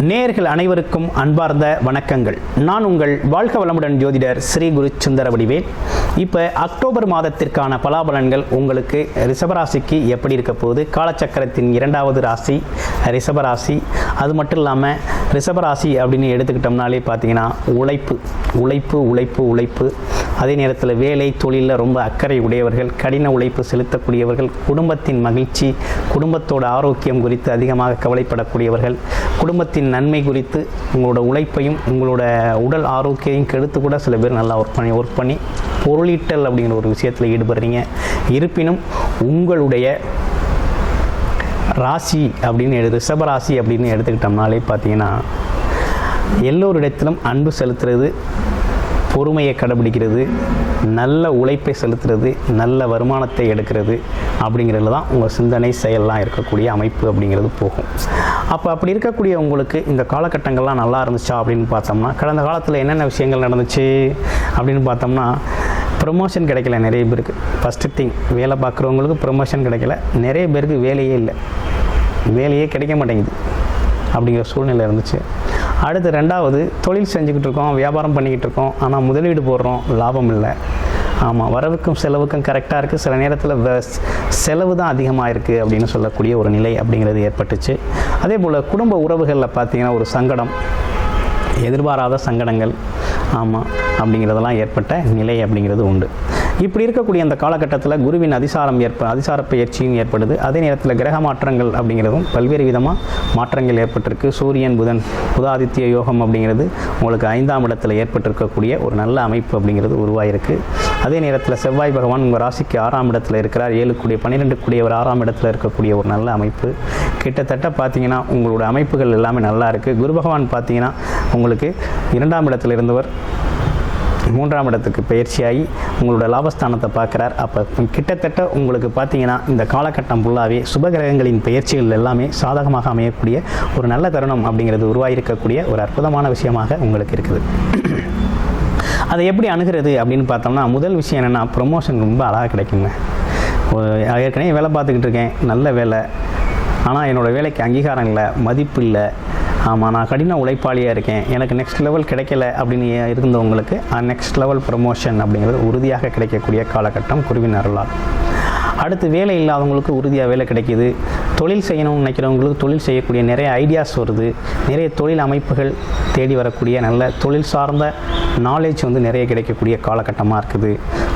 நேயர்கள் அனைவருக்கும் அன்பார்ந்த வணக்கங்கள். நான் உங்கள் வாழ்க வளமுடன் ஜோதிடர் ஸ்ரீ குரு சுந்தரவடிவேல். இப்போ அக்டோபர் மாதத்திற்கான பலாபலன்கள் உங்களுக்கு ரிஷபராசிக்கு எப்படி இருக்க போகுது? காலச்சக்கரத்தின் இரண்டாவது ராசி ரிஷபராசி. அது மட்டும் இல்லாமல் ரிஷபராசி அப்படின்னு எடுத்துக்கிட்டோம்னாலே பார்த்தீங்கன்னா உழைப்பு உழைப்பு உழைப்பு உழைப்பு அதே நேரத்தில் வேலை தொழிலில் ரொம்ப அக்கறை உடையவர்கள், கடின உழைப்பு செலுத்தக்கூடியவர்கள், குடும்பத்தின் மகிழ்ச்சி குடும்பத்தோட ஆரோக்கியம் குறித்து அதிகமாக கவலைப்படக்கூடியவர்கள், குடும்பத்தின் நன்மை குறித்து உங்களோட உழைப்பையும் உங்களோட உடல் ஆரோக்கியத்தையும் கெடுத்து கூட சில பேர் நல்லா ஒர்க் பண்ணி பொருளீட்டல் அப்படிங்கிற ஒரு விஷயத்தில் ஈடுபடுறீங்க. இருப்பினும் உங்களுடைய ராசி அப்படின்னு ரிஷபராசி அப்படின்னு எடுத்துக்கிட்டோம்னாலே பார்த்தீங்கன்னா எல்லோரிடத்திலும் அன்பு செலுத்துறது, பொறுமையை கடைபிடிக்கிறது, நல்ல உழைப்பை செலுத்துறது, நல்ல வருமானத்தை எடுக்கிறது அப்படிங்கிறது தான் உங்கள் சிந்தனை செயல்லாம் இருக்கக்கூடிய அமைப்பு அப்படிங்கிறது போகும். அப்படி இருக்கக்கூடிய உங்களுக்கு இந்த காலகட்டங்கள்லாம் நல்லா இருந்துச்சா அப்படின்னு பார்த்தோம்னா, கடந்த காலத்தில் என்னென்ன விஷயங்கள் நடந்துச்சு அப்படின்னு பார்த்தோம்னா, ப்ரொமோஷன் கிடைக்கல நிறைய பேருக்கு. ஃபஸ்ட்டு திங், வேலை பார்க்குறவங்களுக்கு ப்ரொமோஷன் கிடைக்கல. நிறைய பேருக்கு வேலையே இல்லை, வேலையே கிடைக்க மாட்டேங்குது அப்படிங்கிற சூழ்நிலை இருந்துச்சு. அடுத்து ரெண்டாவது, தொழில் செஞ்சுக்கிட்டு இருக்கோம், வியாபாரம் பண்ணிக்கிட்டு இருக்கோம், ஆனால் முதலீடு போடுறோம், லாபம் இல்லை. ஆமாம், வரவுக்கும் செலவுக்கும் கரெக்டாக இருக்குது, சில நேரத்தில் செலவு தான் அதிகமாக இருக்குது அப்படின்னு சொல்லக்கூடிய ஒரு நிலை அப்படிங்கிறது ஏற்பட்டுச்சு. அதே போல் குடும்ப உறவுகளில் பார்த்திங்கன்னா ஒரு சங்கடம், எதிர்பாராத சங்கடங்கள் ஆமாம் அப்படிங்கிறதெல்லாம் ஏற்பட்ட நிலை அப்படிங்கிறது உண்டு. இப்படி இருக்கக்கூடிய அந்த காலகட்டத்தில் குருவின் அதிசார பயிற்சியும் ஏற்படுது. அதே நேரத்தில் கிரக மாற்றங்கள் அப்படிங்கிறதும் பல்வேறு விதமாக மாற்றங்கள் ஏற்பட்டிருக்கு. சூரியன் புதாதித்ய யோகம் அப்படிங்கிறது உங்களுக்கு 5ஆம் இடத்துல ஏற்பட்டிருக்கக்கூடிய ஒரு நல்ல அமைப்பு அப்படிங்கிறது உருவாயிருக்கு. அதே நேரத்தில் செவ்வாய் பகவான் உங்கள் ராசிக்கு 6ஆம் இடத்துல இருக்கிறார். 7 கூடிய 12 கூடியவர் 6ஆம் இடத்துல இருக்கக்கூடிய ஒரு நல்ல அமைப்பு. கிட்டத்தட்ட பார்த்தீங்கன்னா உங்களோட அமைப்புகள் எல்லாமே நல்லா இருக்குது. குரு பகவான் பார்த்தீங்கன்னா உங்களுக்கு 2ஆம் இடத்துல இருந்தவர் 3ஆம் இடத்துக்கு பயிற்சியாகி உங்களோட லாபஸ்தானத்தை பார்க்குறார். அப்போ கிட்டத்தட்ட உங்களுக்கு பார்த்தீங்கன்னா இந்த காலகட்டம் ஃபுல்லாகவே சுபகிரகங்களின் பயிற்சிகள் எல்லாமே சாதகமாக அமையக்கூடிய ஒரு நல்ல தருணம் அப்படிங்கிறது உருவாகியிருக்கக்கூடிய ஒரு அற்புதமான விஷயமாக உங்களுக்கு இருக்குது. அதை எப்படி அணுகிறது அப்படின்னு பார்த்தோம்னா, முதல் விஷயம் என்னென்னா, ப்ரொமோஷன் ரொம்ப அழகாக கிடைக்குங்க. ஏற்கனவே வேலை பார்த்துக்கிட்டு இருக்கேன், நல்ல வேலை, ஆனால் என்னோடய வேலைக்கு அங்கீகாரம் இல்லை, மதிப்பு இல்லை. ஆமாம், நான் கடின உழைப்பாளியாக இருக்கேன், எனக்கு நெக்ஸ்ட் லெவல் கிடைக்கல அப்படின்னு இருந்தவங்களுக்கு நெக்ஸ்ட் லெவல் ப்ரமோஷன் அப்படிங்கிறது உறுதியாக கிடைக்கக்கூடிய காலகட்டம் குருவின் அருளால். அடுத்து வேலை இல்லாதவங்களுக்கு உறுதியாக வேலை கிடைக்கிது. தொழில் செய்யணும்னு நினைக்கிறவங்களுக்கு தொழில் செய்யக்கூடிய நிறைய ஐடியாஸ் வருது. நிறைய தொழில் அமைப்புகள் தேடி வரக்கூடிய நல்ல தொழில் சார்ந்த நாலேஜ் நிறைய கிடைக்கக்கூடிய காலகட்டமாக இருக்குது.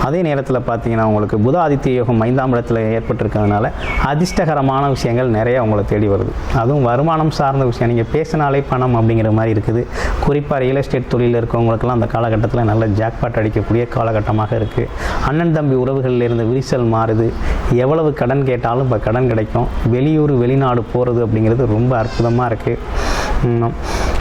அதே நேரத்தில் பார்த்தீங்கன்னா உங்களுக்கு புதாதித்ய யோகம் 5ஆம் இடத்துல ஏற்பட்டிருக்கிறதுனால அதிர்ஷ்டகரமான விஷயங்கள் நிறைய உங்களை தேடி வருது. அதுவும் வருமானம் சார்ந்த விஷயம், நீங்கள் பேசினாலே பணம் அப்படிங்கிற மாதிரி இருக்குது. குறிப்பாக ரியல் எஸ்டேட் தொழிலில் இருக்கவங்களுக்கெல்லாம் அந்த காலகட்டத்தில் நல்ல ஜாக்பாட் அடிக்கக்கூடிய காலகட்டமாக இருக்குது. அண்ணன் தம்பி உறவுகளில் இருந்து விரிசல் மாறுது. எவ்வளவு கடன் கேட்டாலும் இப்போ கடன் கிடைக்கும். வெளியூர் வெளிநாடு போகிறது அப்படிங்கிறது ரொம்ப அற்புதமாக இருக்குது.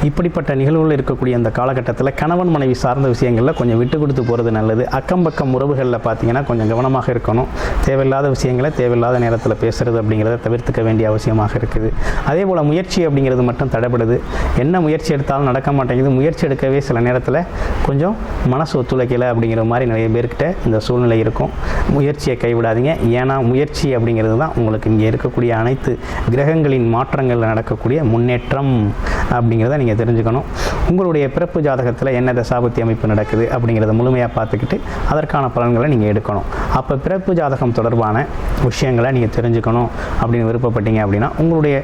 இப்படிப்பட்ட நிகழ்வுகள் இருக்கக்கூடிய அந்த காலகட்டத்தில் கணவன் மனைவி சார்ந்த விஷயங்களில் கொஞ்சம் விட்டு கொடுத்து போகிறது நல்லது. அக்கம் பக்கம் உறவுகளில் பார்த்தீங்கன்னா கொஞ்சம் கவனமாக இருக்கணும். தேவையில்லாத விஷயங்களை தேவையில்லாத நேரத்தில் பேசுகிறது அப்படிங்கிறத தவிர்த்துக்க வேண்டிய அவசியமாக இருக்குது. அதே போல் முயற்சி அப்படிங்கிறது மட்டும் தடைப்படுது. என்ன முயற்சி எடுத்தாலும் நடக்க மாட்டேங்குது. முயற்சி எடுக்கவே சில நேரத்தில் கொஞ்சம் மனசு ஒத்துழைக்கலை அப்படிங்கிற மாதிரி நிறைய பேர்கிட்ட இந்த சூழ்நிலை இருக்கும். முயற்சியை கைவிடாதீங்க. ஏன்னா முயற்சி அப்படிங்கிறது தான் உங்களுக்கு இங்கே இருக்கக்கூடிய அனைத்து கிரகங்களின் மாற்றங்களில் நடக்கக்கூடிய முன்னேற்றம் அப்படிங்கிறத நீங்கள் தெரிஞ்சுக்கணும். உங்களுடைய பிறப்பு ஜாதகத்தில் என்ன தசாபுத்தி அமைப்பு நடக்குது அப்படிங்கிறத முழுமையாக பார்த்துக்கிட்டு அதற்கான பலன்களை நீங்கள் எடுக்கணும். அப்போ பிறப்பு ஜாதகம் தொடர்பான விஷயங்களை நீங்கள் தெரிஞ்சுக்கணும் அப்படின்னு விருப்பப்பட்டீங்க அப்படின்னா உங்களுடைய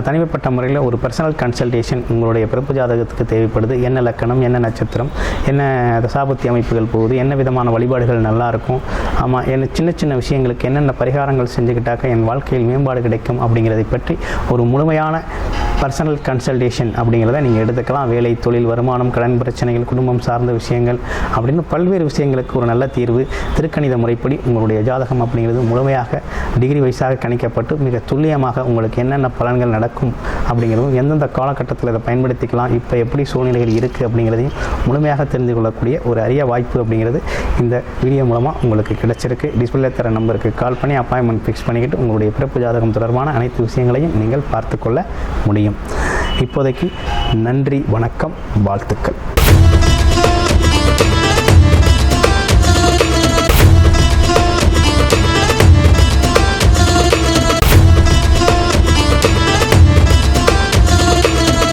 தனிமைப்பட்ட முறையில் ஒரு பர்சனல் கன்சல்டேஷன் உங்களுடைய பிறப்பு ஜாதகத்துக்கு தேவைப்படுது. என்ன லக்கணம், என்ன நட்சத்திரம், என்ன தசாபுத்தி அமைப்புகள் போகுது, என்ன விதமான வழிபாடுகள் நல்லாயிருக்கும், ஆமாம் என்ன சின்ன சின்ன விஷயங்களுக்கு என்னென்ன பரிகாரங்கள் செஞ்சுக்கிட்டாக்க என் வாழ்க்கையில் மேம்பாடு கிடைக்கும் அப்படிங்கிறதை பற்றி ஒரு முழுமையான பர்சனல் கன்சல்டேஷன் அப்படிங்கிறத நீங்கள் எடுத்துக்கலாம். வேலை, தொழில், வருமானம், கடன் பிரச்சனைகள், குடும்பம் சார்ந்த விஷயங்கள் அப்படின்னு பல்வேறு விஷயங்களுக்கு ஒரு நல்ல தீர்வு. திருக்கணித முறைப்படி உங்களுடைய ஜாதகம் அப்படிங்கிறது முழுமையாக டிகிரி வைஸாக கணிக்கப்பட்டு மிக துல்லியமாக உங்களுக்கு என்னென்ன பலன்கள் நடக்கும் அப்படிங்கிறதும் எந்தெந்த காலகட்டத்தில் இதை பயன்படுத்திக்கலாம், இப்போ எப்படி சூழ்நிலைகள் இருக்குது அப்படிங்கிறதையும் முழுமையாக தெரிந்து கொள்ளக்கூடிய ஒரு அரிய வாய்ப்பு அப்படிங்கிறது இந்த வீடியோ மூலமாக உங்களுக்கு கிடைச்சிருக்கு. டிஸ்பிளே தர நம்பருக்கு கால் பண்ணி அப்பாயின்மெண்ட் ஃபிக்ஸ் பண்ணிக்கிட்டு உங்களுடைய பிறப்பு ஜாதகம் தொடர்பான அனைத்து விஷயங்களையும் நீங்கள் பார்த்து கொள்ள முடியும். இப்போதைக்கு நன்றி, வணக்கம், வாழ்த்துக்கள்.